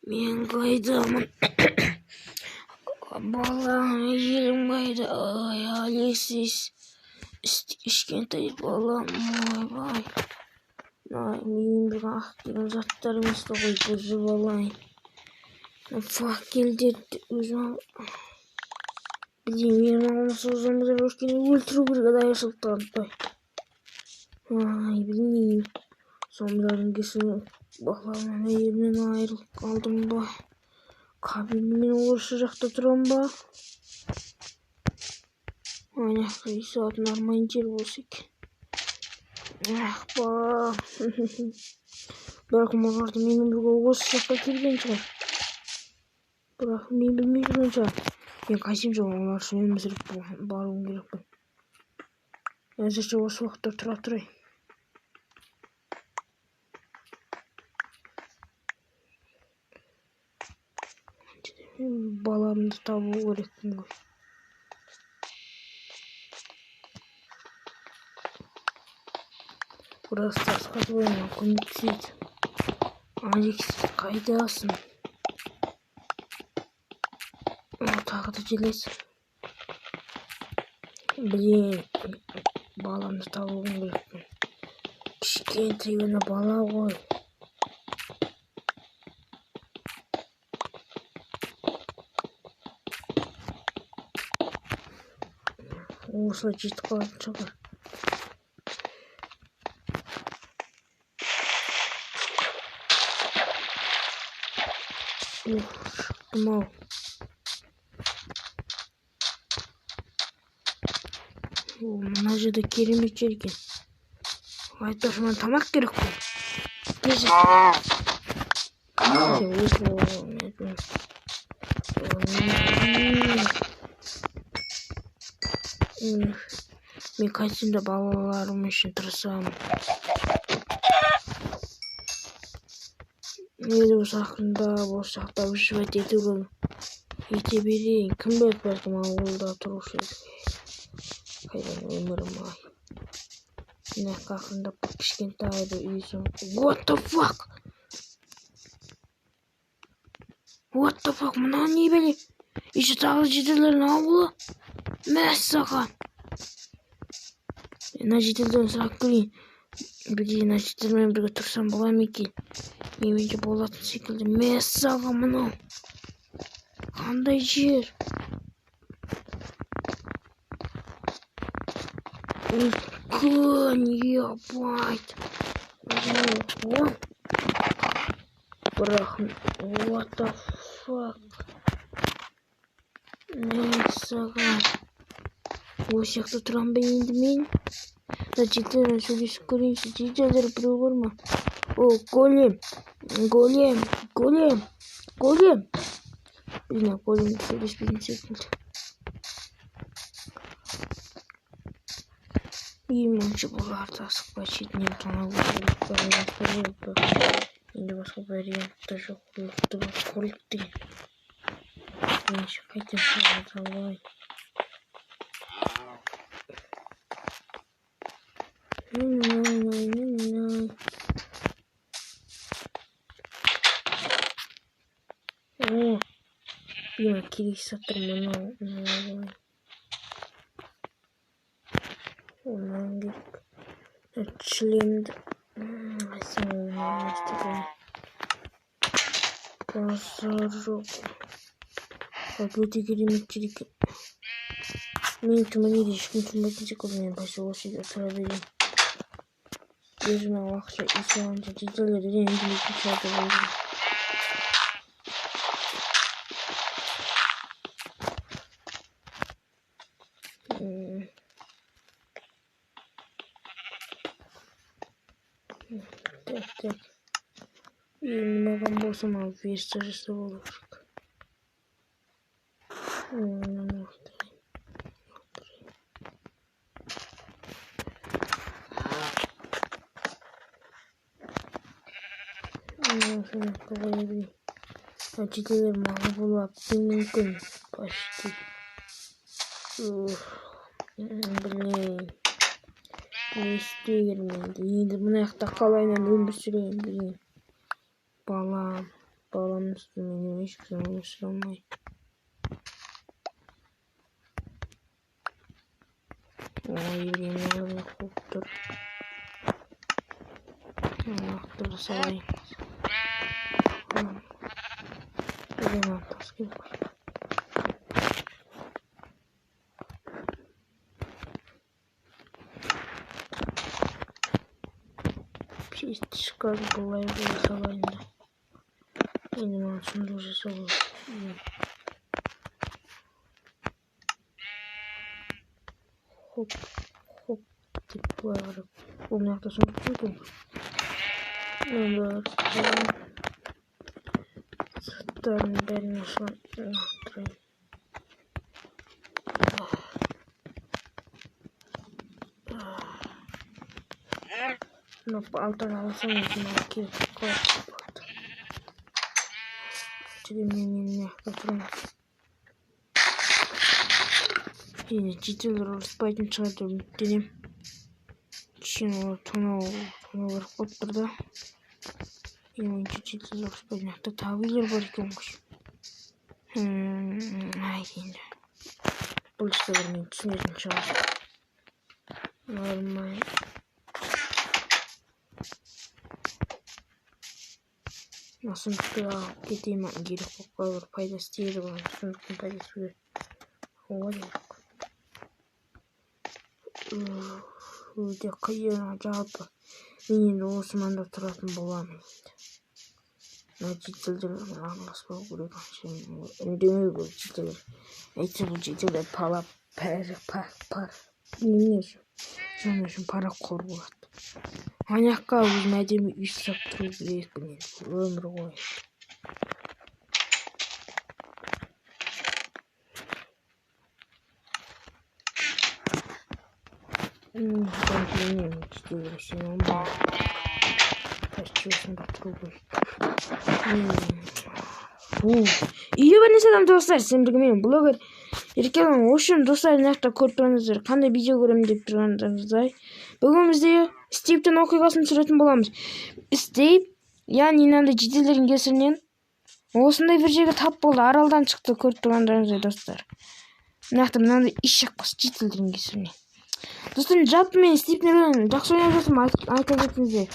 Мен қайдамын? Балам, елім қайда? Ай, әлексіз. Кішкентай балам, ойбай. Менің бір ақ деген заттарым есті ғой, бұзып алайын. Факелдерді өзім ал. Білмеймін, мен алмасы ұзамызда өркені өлтіру керек аяшылық танытпай. Ай, білмеймін. Сомдардың кесін баламын әйелімнен айырылып қалдым ба? Кабинмен осы жақта тұрам ба? Аяқты исатын армайын жер болса екен. Ах, балам. Бірақ мағарды менің бірге осы жаққа келген шығар. Бірақ мен білмей жүрген шығар. Мен қайсым жоқ, олар үшін өмірсіріп баруым керекпін. Әзірше осы уақытта тұра тұрайын. Баламды табу керекпін ғой. Біраз тасқа қойма, көмектесейді. Алекс, қайдасың? Тағы да желесің. Блин, баламды табуым керекпін. Кішкентай ғана бала ғой. Осылай жетіп қалатын шығар. Шықтым-ау. Мына жерде керемет жер екен. Айтпақшы, маған тамақ керек қой. Мен қайсында балаларым үшін тырысамын. Мені осы ақырындап, осы жақтап жүріп ете берейін. Кім біледі, бәлкім ауылда тұрушы еді. Қайдан өмірім ай. Мен ақырындап кішкентай бір үйсің. What the fuck? What the fuck? Мына не бәле? Еще тағы жетелердің ауылы? Мәссаған. Мына жетелден сұрақ көрейін. Білейін, мына жетелмен бірге тұрсам бола ма екен? Менде болатын секілді. Мәссаған мынау. Қандай жер? Үлкен, ебать. Бірақ, what the fuck? Мәссаған. Осы жақта тұрам ба енді мен? Жетелермен сөйлесіп көрейінші. Жетелер біреу бар ма? О, голем. Блин, голем сөйлеспейтін секілді. Емінші бұларды асықпай шетінен тонау керек. Енді басқа вариантта жоқ. Қорлық деген. Менше қайтем салай. Блин, керек саттыр мынау. Онан керек. Члемді. Айсың оңай өстірген. Базар жоқ. Өте керемет жер екен. Мен түмінеді ешкім түметін секілді. Мен бәсе осы үйде тұра берейін. Өзіме уақытша исаланша жетелерді емділетін сұрады болды. Так. Енді маған болсам ал версия жасап болу керек. Жетелер маған болып мүмкін. Почти. Блин. Не істеймін енді. Енді мына жақта қалайынан өмір сүрейін, блин. Балам. Bağlanmış benim hiçbir zaman ulaşılamayın. Hayır yemeğim yoktur. Anahtarı salayım. Benim anahtarı gerek var. Bir çıkar kolay böyle salayım da. Benim altımda hocası olur. Hop hop tip var. Bu noktasını tutuyorum. Number zaten benim şu an no alttan alsam ki kapat. Çiğnemeyeyim ne kaçırım. Yine ciddiler спать çıkardım dedim. Şimdi tonu var oturdu. Yine ciddiler спать da tavırlar barıyormuş. Ay yine. Polis de vermeyin düşünüyorum çağır. Normal. Nasıl ya gideyim ben geri koklar faydası değil bana. Çünkü faydası yok. O yok. Ude kayına acaba benim de Osman'da tarafım bulamıydı. Ne ciddidir anlasma vuruyor şimdi. Endemi bu ciddidir. Neyse bu ciddidir para. Bilmiyorsun. Sanıyorsun para korkulat. Manyak kalmış medemi üst saptırıyor büyük bir ömrü koy. Ben bilmiyorum ciddidir şimdi ama kaçıyorsun da trubul. İyi ben selam dostlar şimdi benim blogger erkeklerin hoşun dostlar nakta korktuğunuzdur kanday video görüm deyip durganlarınızday bugün bizde Steve'den okuygasını sürетін bolamыз. Steve yani inandı ciddilerin kesirinden осындай bir жерге tap болды аралдан çıktı көріп тұрғандарыңыздай достар нақты мынандай iş жақпас ciddilerin kesirinden достар жалпы мен Steve'мен жақсы ойнап жатырмын айта кетіңіздер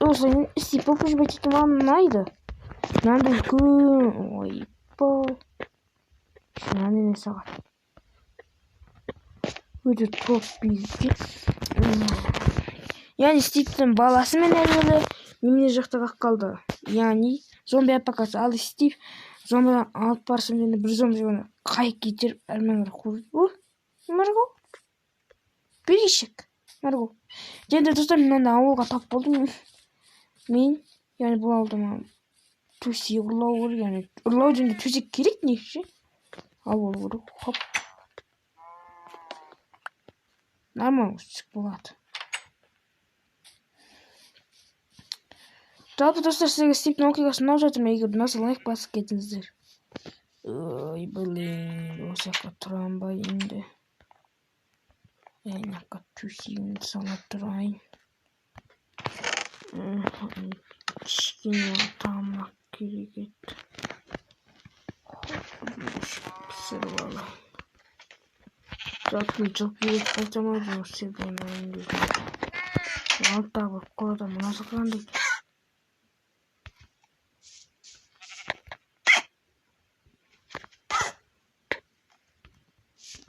осылай Steve болып жүріп кеткен маған ұнайды мынандай үлкен ойбай мынандай не сағат өте топ билікке яғни Стивтің баласы мен әйелі немене жақта қалып қалды яғни зомби апокалипсис ал Стив зомбидан алып барсын дегенде бір зомби оны қайық кетіріп әрмен қуып марго берешек марго және достар мен анда ауылға тап болдым мен яғни бұл ауылда маған төсек ұрлау керек яғни ұрлау және төсек керек негізі ал болу керек хоп нормально төсек болады жалпы достар сізге Стивтің оқиғасын ұнап жатыр ма егер ұнаса лайк басып кетіңіздер ой блин осы жаққа тұрамын ба енді мына жаққа төсегімді салып тұрайын кішкене тамақ керек еді пісіріп алайын жалпы жылып үйретіп қайтамайды осы жерде алты болып қалады мынасы қандай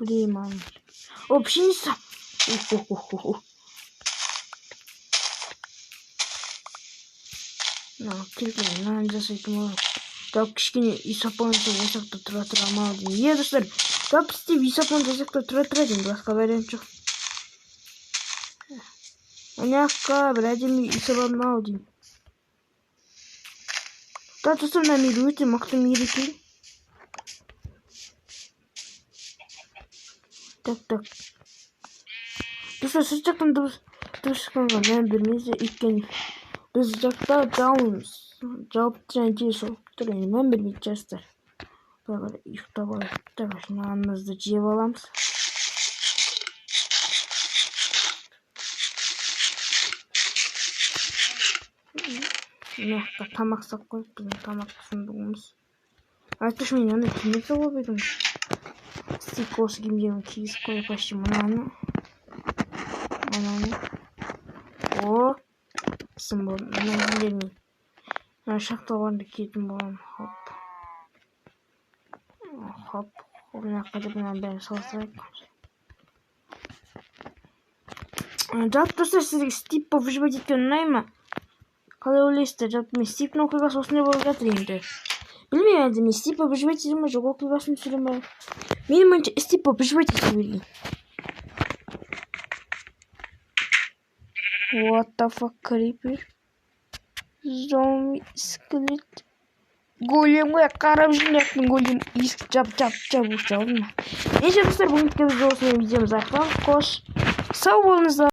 блин о пшеница келген мынаны жасайтын болады жалпы кішкене үй сапонды осы жақта тұра алмау деймін иә достар жалпы Стив үй сапонды осы жақта тұра деймін басқа вариант жоқ ана жаққа бір әдемі үй саламын ау деймін достар мына мейір өте мықты мейір екен так достар сіз жақтан дыбыс шыққанға мән бермеңіздер өйткені біз жақта жауымыз жауапты және тез болып тұр енді мән бермейді жастар бірақ ұйықтап алайық нанымызды жеп аламыз Mehka tamak sak koyup bizim tamak sunduğumuz. Artık мен аны кимге салып едім? Стик осы киімдерін кигізіп қойып почти мынаны. О, сын болды. Мына киімдермен. Мына шақталғанды киетін боламын. Хоп. Мына қайтып мына бәрін салыстырайық. Жалпы достар, сізге Стив выживать еткен ұнай ма? Қалай ойлайсыздар? Жалпы мен Стивтің оқиғасы осындай болып жатыр енді. Білмеймін енді мен Стив выживать ете ме, жоқ оқиғасын түсіре ме? Менің ойымша Стив выживать ете берейін. What the fuck, creeper? Зомби, скелет. Големге қарап жүрмін, голем есік жап ұшты алдым. Неше достар, бүгінгі видеомыз аяқталды. Қош, сау болыңыздар.